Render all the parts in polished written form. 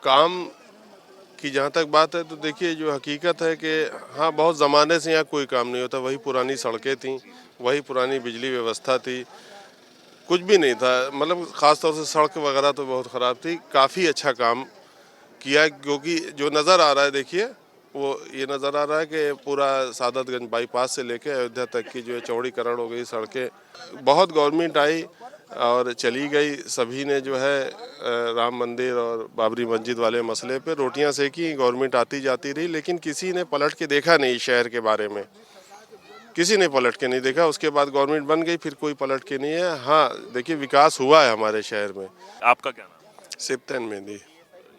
काम की जहाँ तक बात है तो देखिए जो हकीकत है कि हाँ, बहुत ज़माने से यहाँ कोई काम नहीं होता। वही पुरानी सड़कें थीं, वही पुरानी बिजली व्यवस्था थी, कुछ भी नहीं था। मतलब ख़ास तौर से सड़क वगैरह तो बहुत ख़राब थी। काफ़ी अच्छा काम किया, क्योंकि जो नज़र आ रहा है देखिए, वो ये नज़र आ रहा है कि पूरा सादतगंज बाईपास से लेके अयोध्या तक की जो है चौड़ीकरण हो गई सड़कें। बहुत गवर्नमेंट आई और चली गई, सभी ने जो है राम मंदिर और बाबरी मस्जिद वाले मसले पे रोटियां सेकी। गवर्नमेंट आती जाती रही, लेकिन किसी ने पलट के देखा नहीं शहर के बारे में। किसी ने पलट के नहीं देखा। उसके बाद गवर्नमेंट बन गई, फिर कोई पलट के नहीं है। हाँ, देखिए विकास हुआ है हमारे शहर में। आपका क्या नाम सिप्तन मेहंदी, है?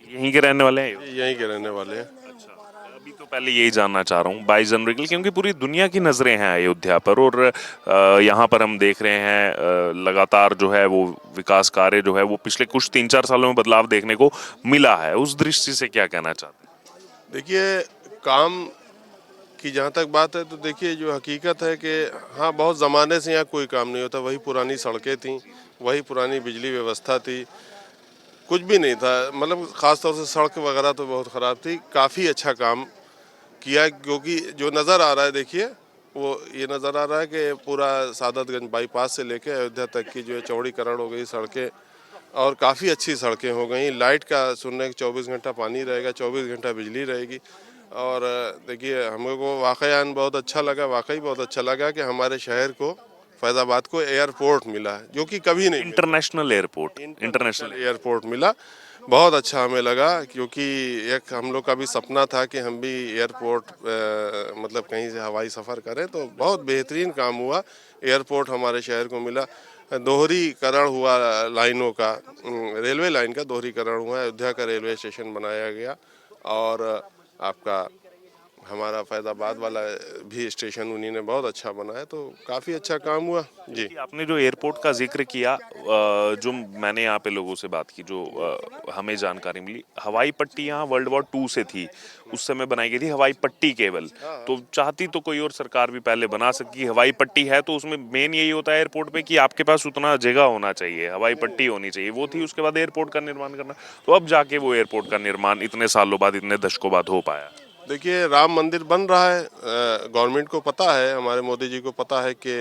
यहीं के रहने वाले हैं? यहीं के रहने वाले हैं। अच्छा। अभी तो पहले यही जानना चाह रहा हूँ 22 जनवरी के लिए, क्योंकि पूरी दुनिया की नज़रें हैं अयोध्या पर, और यहाँ पर हम देख रहे हैं लगातार जो है वो विकास कार्य जो है वो पिछले कुछ 3-4 सालों में बदलाव देखने को मिला है। उस दृष्टि से क्या कहना चाहते देखिए काम की जहाँ तक बात है तो देखिए जो हकीकत है कि हाँ, बहुत ज़माने से यहाँ कोई काम नहीं होता। वही पुरानी सड़कें थीं, वही पुरानी बिजली व्यवस्था थी, कुछ भी नहीं था। मतलब ख़ास तौर से सड़क वगैरह तो बहुत ख़राब थी। काफ़ी अच्छा काम किया, क्योंकि जो नज़र आ रहा है देखिए, वो ये नज़र आ रहा है कि पूरा सादतगंज बाईपास से लेके अयोध्या तक की जो है चौड़ीकरण हो गई सड़कें, और काफ़ी अच्छी सड़कें हो गई। लाइट का सुनने के 24 घंटा पानी रहेगा, 24 घंटा बिजली रहेगी। और देखिए हमें को वाक़यान बहुत अच्छा लगा, वाक़ई बहुत अच्छा लगा कि हमारे शहर को, फैज़ाबाद को एयरपोर्ट मिला है, जो कि कभी नहीं हैं? मिला। इंटरनेशनल एयरपोर्ट, इंटरनेशनल एयरपोर्ट मिला, बहुत अच्छा हमें लगा। क्योंकि एक हम लोग का भी सपना था कि हम भी एयरपोर्ट मतलब कहीं से हवाई सफ़र करें, तो बहुत बेहतरीन काम हुआ। एयरपोर्ट हमारे शहर को मिला। दोहरीकरण हुआ लाइनों का, रेलवे लाइन का दोहरीकरण हुआ। अयोध्या का रेलवे स्टेशन बनाया गया, और आपका हमारा फैज़ाबाद वाला भी स्टेशन उन्हीं ने बहुत अच्छा बनाया, तो काफ़ी अच्छा काम हुआ जी। कि आपने जो एयरपोर्ट का जिक्र किया, जो मैंने यहाँ पे लोगों से बात की, जो हमें जानकारी मिली, हवाई पट्टी यहाँ वर्ल्ड वॉर 2 से थी, उस समय बनाई गई थी हवाई पट्टी केवल। तो चाहती तो कोई और सरकार भी पहले बना सकती। हवाई पट्टी है तो उसमें मेन यही होता है एयरपोर्ट पे कि आपके पास उतना जगह होना चाहिए, हवाई पट्टी होनी चाहिए, वो थी। उसके बाद एयरपोर्ट का निर्माण करना, तो अब जाके वो एयरपोर्ट का निर्माण इतने सालों बाद, इतने दशकों बाद हो पाया। देखिए राम मंदिर बन रहा है। गवर्नमेंट को पता है, हमारे मोदी जी को पता है कि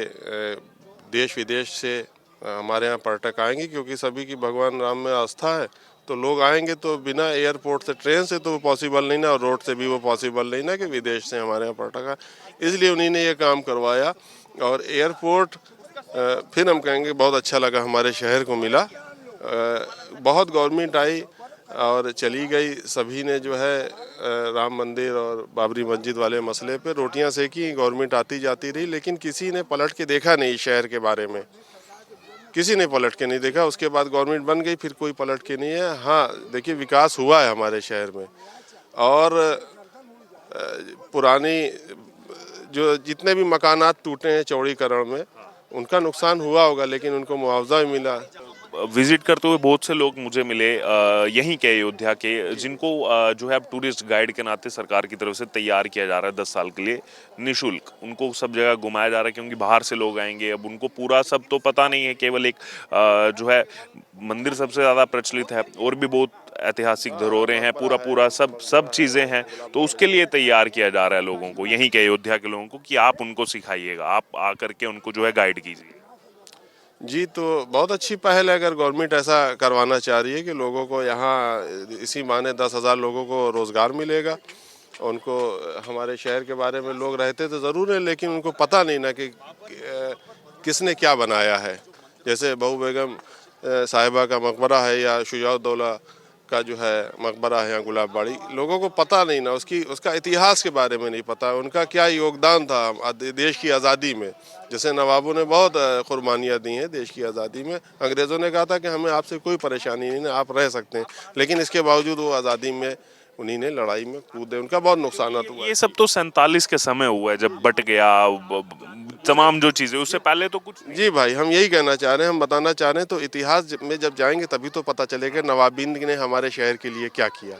देश विदेश से हमारे यहाँ पर्यटक आएंगे, क्योंकि सभी की भगवान राम में आस्था है। तो लोग आएंगे, तो बिना एयरपोर्ट से, ट्रेन से तो वो पॉसिबल नहीं ना, और रोड से भी वो पॉसिबल नहीं ना कि विदेश से हमारे यहाँ पर्यटक आए। इसलिए उन्हीं ने ये काम करवाया। और एयरपोर्ट फिर हम कहेंगे बहुत अच्छा लगा हमारे शहर को मिला। बहुत गवर्नमेंट आई और चली गई, सभी ने जो है राम मंदिर और बाबरी मस्जिद वाले मसले पे रोटियां सेकी। गवर्नमेंट आती जाती रही, लेकिन किसी ने पलट के देखा नहीं शहर के बारे में। किसी ने पलट के नहीं देखा। उसके बाद गवर्नमेंट बन गई, फिर कोई पलट के नहीं है। हाँ, देखिए विकास हुआ है हमारे शहर में। और पुरानी जो जितने भी मकानात टूटे हैं चौड़ीकरण में, उनका नुकसान हुआ होगा, लेकिन उनको मुआवजा भी मिला। विजिट करते हुए बहुत से लोग मुझे मिले, यहीं के, अयोध्या के, जिनको जो है अब टूरिस्ट गाइड के नाते सरकार की तरफ से तैयार किया जा रहा है 10 साल के लिए निशुल्क। उनको सब जगह घुमाया जा रहा है, क्योंकि बाहर से लोग आएंगे। अब उनको पूरा सब तो पता नहीं है, केवल एक जो है मंदिर सबसे ज़्यादा प्रचलित है, और भी बहुत ऐतिहासिक धरोहरें हैं, पूरा पूरा सब सब चीज़ें हैं। तो उसके लिए तैयार किया जा रहा है लोगों को, यहीं के अयोध्या के लोगों को, कि आप उनको सिखाइएगा, आप आकर के उनको जो है गाइड कीजिए। जी, तो बहुत अच्छी पहल है अगर गवर्नमेंट ऐसा करवाना चाह रही है कि लोगों को यहाँ इसी माने 10,000 लोगों को रोज़गार मिलेगा। उनको हमारे शहर के बारे में लोग रहते तो ज़रूर है, लेकिन उनको पता नहीं ना कि किसने क्या बनाया है। जैसे बहू बेगम साहिबा का मकबरा है, या शुजाउद्दौला का जो है मकबरा है, या गुलाब बाड़ी, लोगों को पता नहीं ना, उसका इतिहास के बारे में नहीं पता, उनका क्या योगदान था देश की आज़ादी में। जैसे नवाबों ने बहुत कुर्बानियाँ दी हैं देश की आज़ादी में। अंग्रेज़ों ने कहा था कि हमें आपसे कोई परेशानी नहीं है, आप रह सकते हैं, लेकिन इसके बावजूद वो आज़ादी में उन्हीं ने लड़ाई में कूदे, उनका बहुत नुकसान हुआ ये है। सब तो 47 के समय हुआ है, जब बट गया तमाम जो चीजें, उससे पहले तो कुछ नहीं। जी भाई, हम यही कहना चाह रहे हैं, हम बताना चाह रहे हैं। तो इतिहास में जब जाएंगे तभी तो पता चलेगा नवाबीन ने हमारे शहर के लिए क्या किया।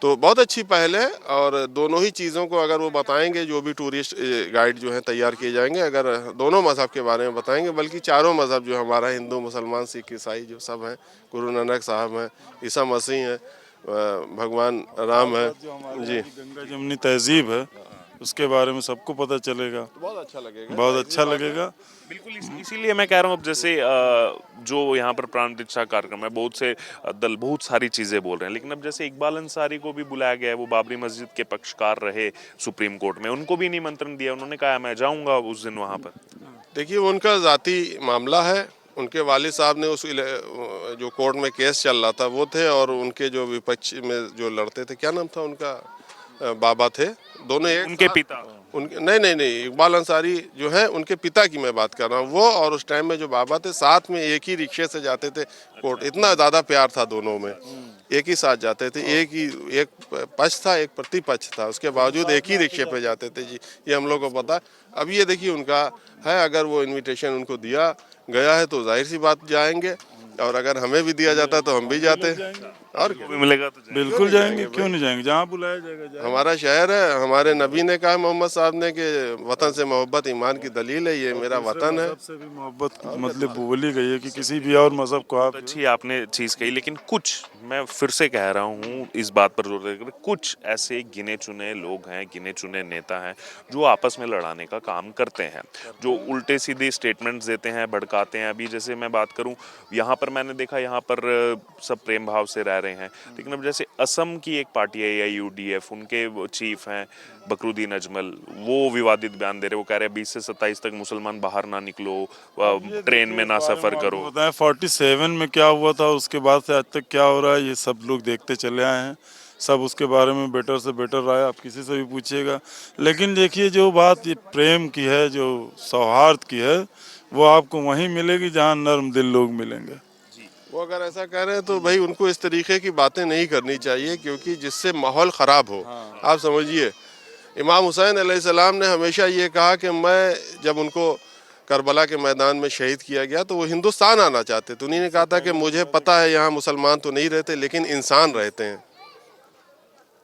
तो बहुत अच्छी पहल है, और दोनों ही चीज़ों को अगर वो बताएंगे, जो भी टूरिस्ट गाइड जो हैं तैयार किए जाएंगे, अगर दोनों मज़हब के बारे में बताएंगे, बल्कि चारों मज़हब जो हमारा हिंदू, मुसलमान, सिख, ईसाई जो सब हैं, गुरु नानक साहब हैं, ईसा मसीह हैं, भगवान राम है जो हमारे जी। यहाँ की गंगा जमुनी तहजीब है उसके बारे में सबको पता चलेगा, बहुत अच्छा लगेगा, बहुत जाहिर सी अच्छा बात है। लगेगा। बिल्कुल इसीलिए मैं कह रहा हूँ अब जैसे जो यहाँ पर प्राण प्रतिष्ठा कार्यक्रम है बहुत से दल बहुत सारी चीजें बोल रहे हैं, लेकिन अब जैसे इकबाल अंसारी को भी बुलाया गया है, वो बाबरी मस्जिद के पक्षकार रहे सुप्रीम कोर्ट में, उनको भी निमंत्रण दिया, उन्होंने कहा मैं जाऊंगा उस दिन वहां पर। देखिए वो उनका ज़ाती मामला है। उनके वालिद साहब ने जो कोर्ट में केस चल रहा था वो थे, और उनके जो विपक्ष में जो लड़ते थे, क्या नाम था उनका, बाबा थे, दोनों एक उनके साथ। पिता उनके नहीं नहीं नहीं, इकबाल अंसारी जो है उनके पिता की मैं बात कर रहा हूँ। वो और उस टाइम में जो बाबा थे साथ में एक ही रिक्शे से जाते थे कोर्ट। इतना ज़्यादा प्यार था दोनों में, एक ही साथ जाते थे। एक पक्ष था, एक प्रतिपक्ष था, उसके बावजूद एक ही रिक्शे पे जाते थे जी। ये हम लोग को पता है। अब ये देखिए उनका है, अगर वो इनविटेशन उनको दिया गया है तो जाहिर सी बात जाएंगे, और अगर हमें भी दिया जाता तो हम भी जाते। और को भी मिलेगा तो जाएंगे। बिल्कुल नहीं जाएंगे, जाएंगे क्यों भाई? नहीं जाएंगे, जहाँ बुलाया जाएगा जाएंगे। हमारा शहर है, हमारे नबी ने कहा मोहम्मद साहब ने कि वतन से मोहब्बत ईमान की दलील है, ये मेरा दूसरे वतन है। मजहब से भी मोहब्बत मतलब बोली गई है कि किसी भी और मजहब को आप अच्छी आपने चीज कही, लेकिन कुछ मैं फिर से कह रहा हूँ इस बात पर जोर देकर, कुछ ऐसे गिने चुने लोग हैं, गिने चुने नेता हैं जो आपस में लड़ाने का काम करते हैं, जो उल्टे सीधे स्टेटमेंट्स देते हैं, भड़काते हैं। अभी जैसे मैं बात करूं, यहाँ पर मैंने देखा यहाँ पर सब प्रेम भाव से रह रहे हैं, लेकिन अब जैसे असम की एक पार्टी है AUDF, उनके वो चीफ हैं बकरुद्दीन अजमल, वो विवादित बयान दे रहे, वो कह रहे हैं 20 से 27 तक मुसलमान बाहर ना निकलो, ट्रेन में ना सफर करो। बताएं 47 में क्या हुआ था, उसके बाद से आज तक क्या हो रहा है, ये सब लोग देखते चले आए हैं। सब उसके बारे में बेटर से बेटर राय आप किसी से भी पूछिएगा। लेकिन देखिए जो बात ये प्रेम की है, जो सौहार्द की है, वो आपको वहीं मिलेगी जहाँ नर्म दिल लोग मिलेंगे। वो अगर ऐसा कह रहे हैं तो भाई उनको इस तरीके की बातें नहीं करनी चाहिए, क्योंकि जिससे माहौल ख़राब हो। आप समझिए, इमाम हुसैन अलैहिस्सलाम ने हमेशा ये कहा कि मैं, जब उनको करबला के मैदान में शहीद किया गया तो वो हिंदुस्तान आना चाहते थे। उन्हीं ने कहा था कि मुझे पता है यहाँ मुसलमान तो नहीं रहते लेकिन इंसान रहते हैं,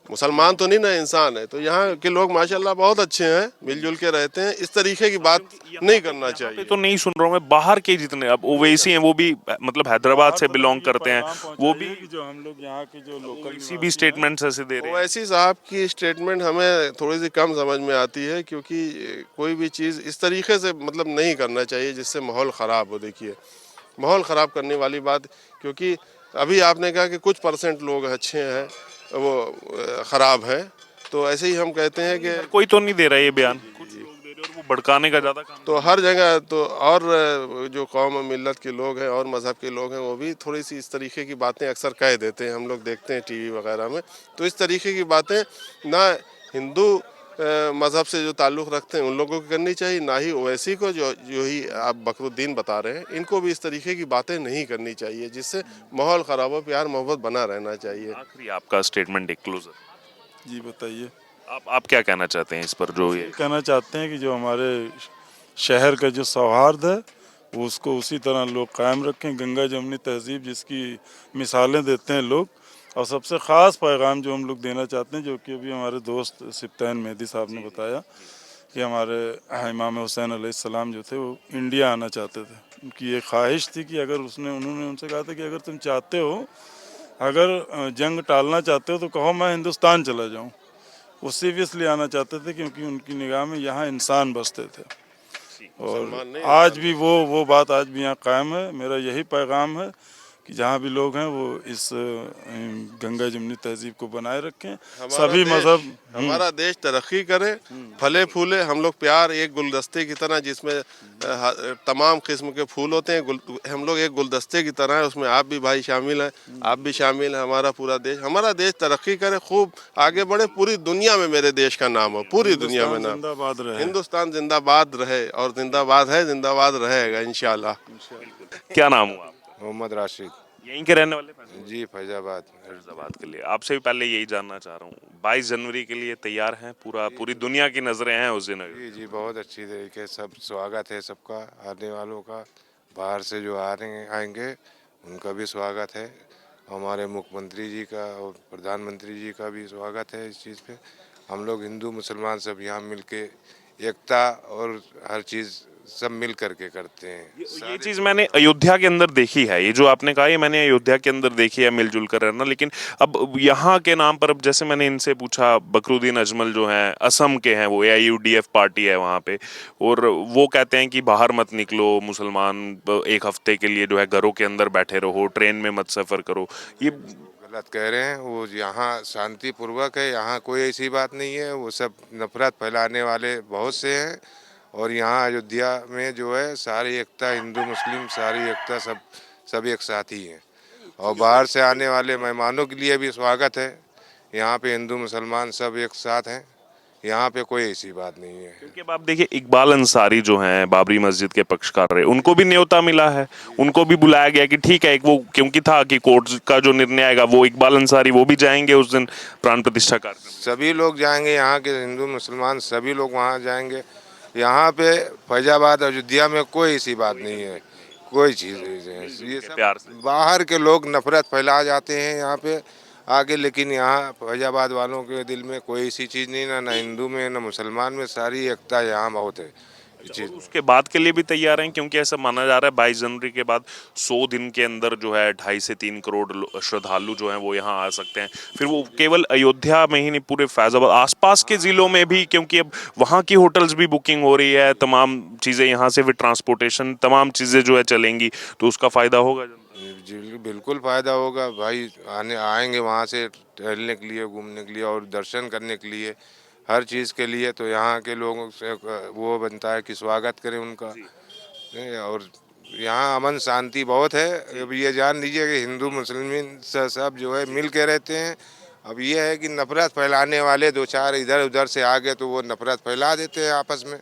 मुसलमान तो नहीं ना, इंसान है। तो यहाँ के लोग माशाल्लाह बहुत अच्छे हैं, मिलजुल के रहते हैं। इस तरीके की बात नहीं करना पे चाहिए। तो नहीं सुन रहा हूँ मैं, बाहर के जितने अब ओवैसी हैं वो भी मतलब हैदराबाद से बिलोंग करते हैं, वो भी कि जो हम लोग यहाँ के जो लोकल किसी भी स्टेटमेंट्स ऐसे दे रहे हैं। ओवैसी साहब की स्टेटमेंट हमें थोड़ी सी कम समझ में आती है, क्योंकि कोई भी चीज़ इस तरीके से मतलब नहीं करना चाहिए जिससे माहौल ख़राब हो। देखिए माहौल ख़राब करने वाली बात, क्योंकि अभी आपने कहा कि कुछ % लोग अच्छे हैं, वो ख़राब हैं, तो ऐसे ही हम कहते हैं कि कोई तो नहीं दे रहा ये बयान, कुछ लोग दे रहे हैं और वो भड़काने का ज्यादा काम। तो हर जगह तो, और जो कौम और मिल्लत के लोग हैं और मज़हब के लोग हैं वो भी थोड़ी सी इस तरीके की बातें अक्सर कह देते हैं, हम लोग देखते हैं टीवी वगैरह में। तो इस तरीके की बातें ना हिंदू मज़हब से जो ताल्लुक़ रखते हैं उन लोगों को करनी चाहिए, ना ही ओवैसी को, जो ही आप बकरुद्दीन बता रहे हैं, इनको भी इस तरीके की बातें नहीं करनी चाहिए जिससे माहौल ख़राब हो। प्यार मोहब्बत बना रहना चाहिए। आखिरी आपका स्टेटमेंट एक क्लोजर, जी बताइए। आप क्या कहना चाहते हैं इस पर जो ये कहना चाहते हैं कि जो हमारे शहर का जो सौहार्द है वो उसको उसी तरह लोग कायम रखें। गंगा जमुनी तहजीब जिसकी मिसालें देते हैं लोग, और सबसे ख़ास पैगाम जो हम लोग देना चाहते हैं, जो कि अभी हमारे दोस्त सिप्तान मेहदी साहब ने बताया कि हमारे इमाम हुसैन अलैहिस्सलाम जो थे वो इंडिया आना चाहते थे। उनकी ये ख्वाहिश थी कि अगर उन्होंने उनसे कहा था कि अगर तुम चाहते हो, अगर जंग टालना चाहते हो तो कहो मैं हिंदुस्तान चला जाऊँ। वो सिर्फ इसलिए आना चाहते थे क्योंकि उनकी निगाह में यहाँ इंसान बसते थे, और मुसलमान नहीं, आज भी वो बात आज भी यहाँ कायम है। मेरा यही पैगाम है कि जहाँ भी लोग हैं वो इस गंगा जमुनी तहजीब को बनाए रखें। सभी मज़हब हमारा देश तरक्की करे, फले फूले, हम लोग प्यार एक गुलदस्ते की तरह, जिसमें तमाम किस्म के फूल होते हैं, हम लोग एक गुलदस्ते की तरह है, उसमें आप भी भाई शामिल हैं, आप भी शामिल हैं। हमारा देश तरक्की करे, खूब आगे बढ़े, पूरी दुनिया में मेरे देश का नाम हो, पूरी दुनिया में नाम। जिंदाबाद रहे। हिंदुस्तान जिंदाबाद रहे, और जिंदाबाद है, जिंदाबाद रहेगा इंशाल्लाह। क्या नाम हुआ आपका? मोहम्मद राशिद। यहीं के रहने वाले हैं? जी फैजाबाद। फैजाबाद के लिए आपसे भी पहले यही जानना चाह रहा हूँ, 22 जनवरी के लिए तैयार हैं? पूरी दुनिया की नजरें हैं उस दिन। जी जी बहुत अच्छी तरीके सब स्वागत है सबका, आने वालों का, बाहर से जो आ रहे हैं आएंगे उनका भी स्वागत है। हमारे मुख्यमंत्री जी का और प्रधानमंत्री जी का भी स्वागत है इस चीज़ पे। हम लोग हिंदू मुसलमान सब यहाँ मिल के एकता और हर चीज़ सब मिल करके करते हैं। ये चीज मैंने अयोध्या के अंदर देखी है, ये जो आपने कहा ये मैंने अयोध्या के अंदर देखी है, मिलजुल कर रहना। लेकिन अब यहाँ के नाम पर, अब जैसे मैंने इनसे पूछा, बकरुद्दीन अजमल जो हैं असम के हैं, वो AIUDF पार्टी है वहाँ पे, और वो कहते हैं कि बाहर मत निकलो मुसलमान, एक हफ्ते के लिए जो है घरों के अंदर बैठे रहो, ट्रेन में मत सफर करो। ये गलत कह रहे हैं। वो यहाँ शांतिपूर्वक है, यहाँ कोई ऐसी बात नहीं है। वो सब नफरत फैलाने वाले बहुत से हैं। और यहाँ अयोध्या में जो है सारी एकता, हिंदू मुस्लिम सारी एकता, सब एक साथ ही हैं। और बाहर से आने वाले मेहमानों के लिए भी स्वागत है। यहाँ पे हिंदू मुसलमान सब एक साथ हैं, यहाँ पे कोई ऐसी बात नहीं है। क्योंकि अब आप देखिए इकबाल अंसारी जो हैं बाबरी मस्जिद के पक्षकार रहे, उनको भी न्योता मिला है, उनको भी बुलाया गया कि ठीक है, एक वो क्योंकि था कि कोर्ट का जो निर्णय आएगा वो इकबाल अंसारी वो भी जाएंगे उस दिन प्राण प्रतिष्ठा कार्यक्रम में। सभी लोग जाएंगे, यहाँ के हिंदू मुसलमान सभी लोग वहाँ जाएंगे। यहाँ पे फैजाबाद अयोध्या में कोई ऐसी बात नहीं है, कोई चीज़ नहीं है। ये प्यार सब से। बाहर के लोग नफरत फैला जाते हैं यहाँ पे आगे, लेकिन यहाँ फैजाबाद वालों के दिल में कोई ऐसी चीज़ नहीं, ना हिंदू में ना मुसलमान में, सारी एकता यहाँ बहुत है। और उसके बाद के लिए भी तैयार हैं, क्योंकि ऐसा माना जा रहा है 22 जनवरी के बाद 100 दिन के अंदर जो है 2.5 से 3 करोड़ श्रद्धालु जो हैं वो यहाँ आ सकते हैं। फिर वो केवल अयोध्या में ही नहीं, पूरे फैजाबाद आसपास के जिलों में भी, क्योंकि अब वहाँ की होटल्स भी बुकिंग हो रही है, तमाम चीज़ें यहाँ से फिर ट्रांसपोर्टेशन तमाम चीज़ें जो है चलेंगी, तो उसका फ़ायदा होगा जनता को। जी बिल्कुल फ़ायदा होगा भाई। आएंगे वहाँ से टहलने के लिए, घूमने के लिए और दर्शन करने के लिए, हर चीज़ के लिए। तो यहाँ के लोगों से वो बनता है कि स्वागत करें उनका। और यहाँ अमन शांति बहुत है। अब ये जान लीजिए कि हिंदू मुस्लिम सब जो है मिल के रहते हैं। अब ये है कि नफरत फैलाने वाले दो चार इधर उधर से आ गए तो वो नफरत फैला देते हैं आपस में,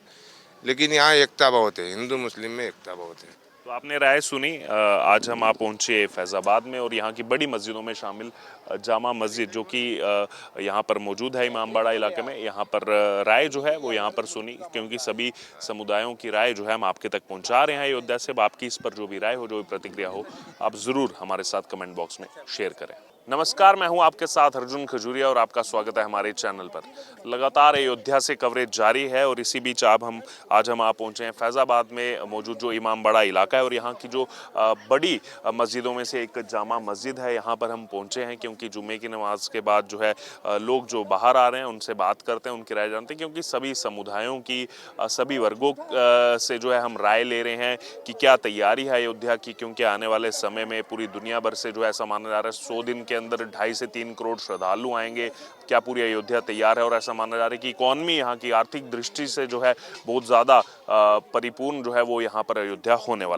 लेकिन यहाँ एकता बहुत है, हिंदू मुस्लिम में एकता बहुत है। तो आपने राय सुनी। आज हम आप पहुंचे फैज़ाबाद में और यहाँ की बड़ी मस्जिदों में शामिल जामा मस्जिद जो कि यहाँ पर मौजूद है इमामबाड़ा इलाके में। यहाँ पर राय जो है वो यहाँ पर सुनी, क्योंकि सभी समुदायों की राय जो है हम आपके तक पहुँचा रहे हैं अयोध्या से। अब आपकी इस पर जो भी राय हो, जो भी प्रतिक्रिया हो, आप ज़रूर हमारे साथ कमेंट बॉक्स में शेयर करें। नमस्कार, मैं हूं आपके साथ अर्जुन खजूरिया और आपका स्वागत है हमारे चैनल पर। लगातार अयोध्या से कवरेज जारी है और इसी बीच आज हम आप पहुंचे हैं फैज़ाबाद में मौजूद जो इमामबाड़ा इलाका है और यहाँ की जो बड़ी मस्जिदों में से एक जामा मस्जिद है, यहाँ पर हम पहुंचे हैं क्योंकि जुम्मे की नमाज के बाद जो है लोग जो बाहर आ रहे हैं उनसे बात करते हैं, उनकी राय जानते हैं, क्योंकि सभी समुदायों की, सभी वर्गों से जो है हम राय ले रहे हैं कि क्या तैयारी है अयोध्या की, क्योंकि आने वाले समय में पूरी दुनिया भर से जो है ऐसा माना जा रहा है 100 दिन के अंदर 2.5 से 3 करोड़ श्रद्धालु आएंगे। क्या पूरी अयोध्या तैयार है? और ऐसा माना जा रहा है कि इकॉनमी यहाँ की आर्थिक दृष्टि से जो है बहुत ज़्यादा परिपूर्ण जो है वो यहाँ पर अयोध्या होने वाला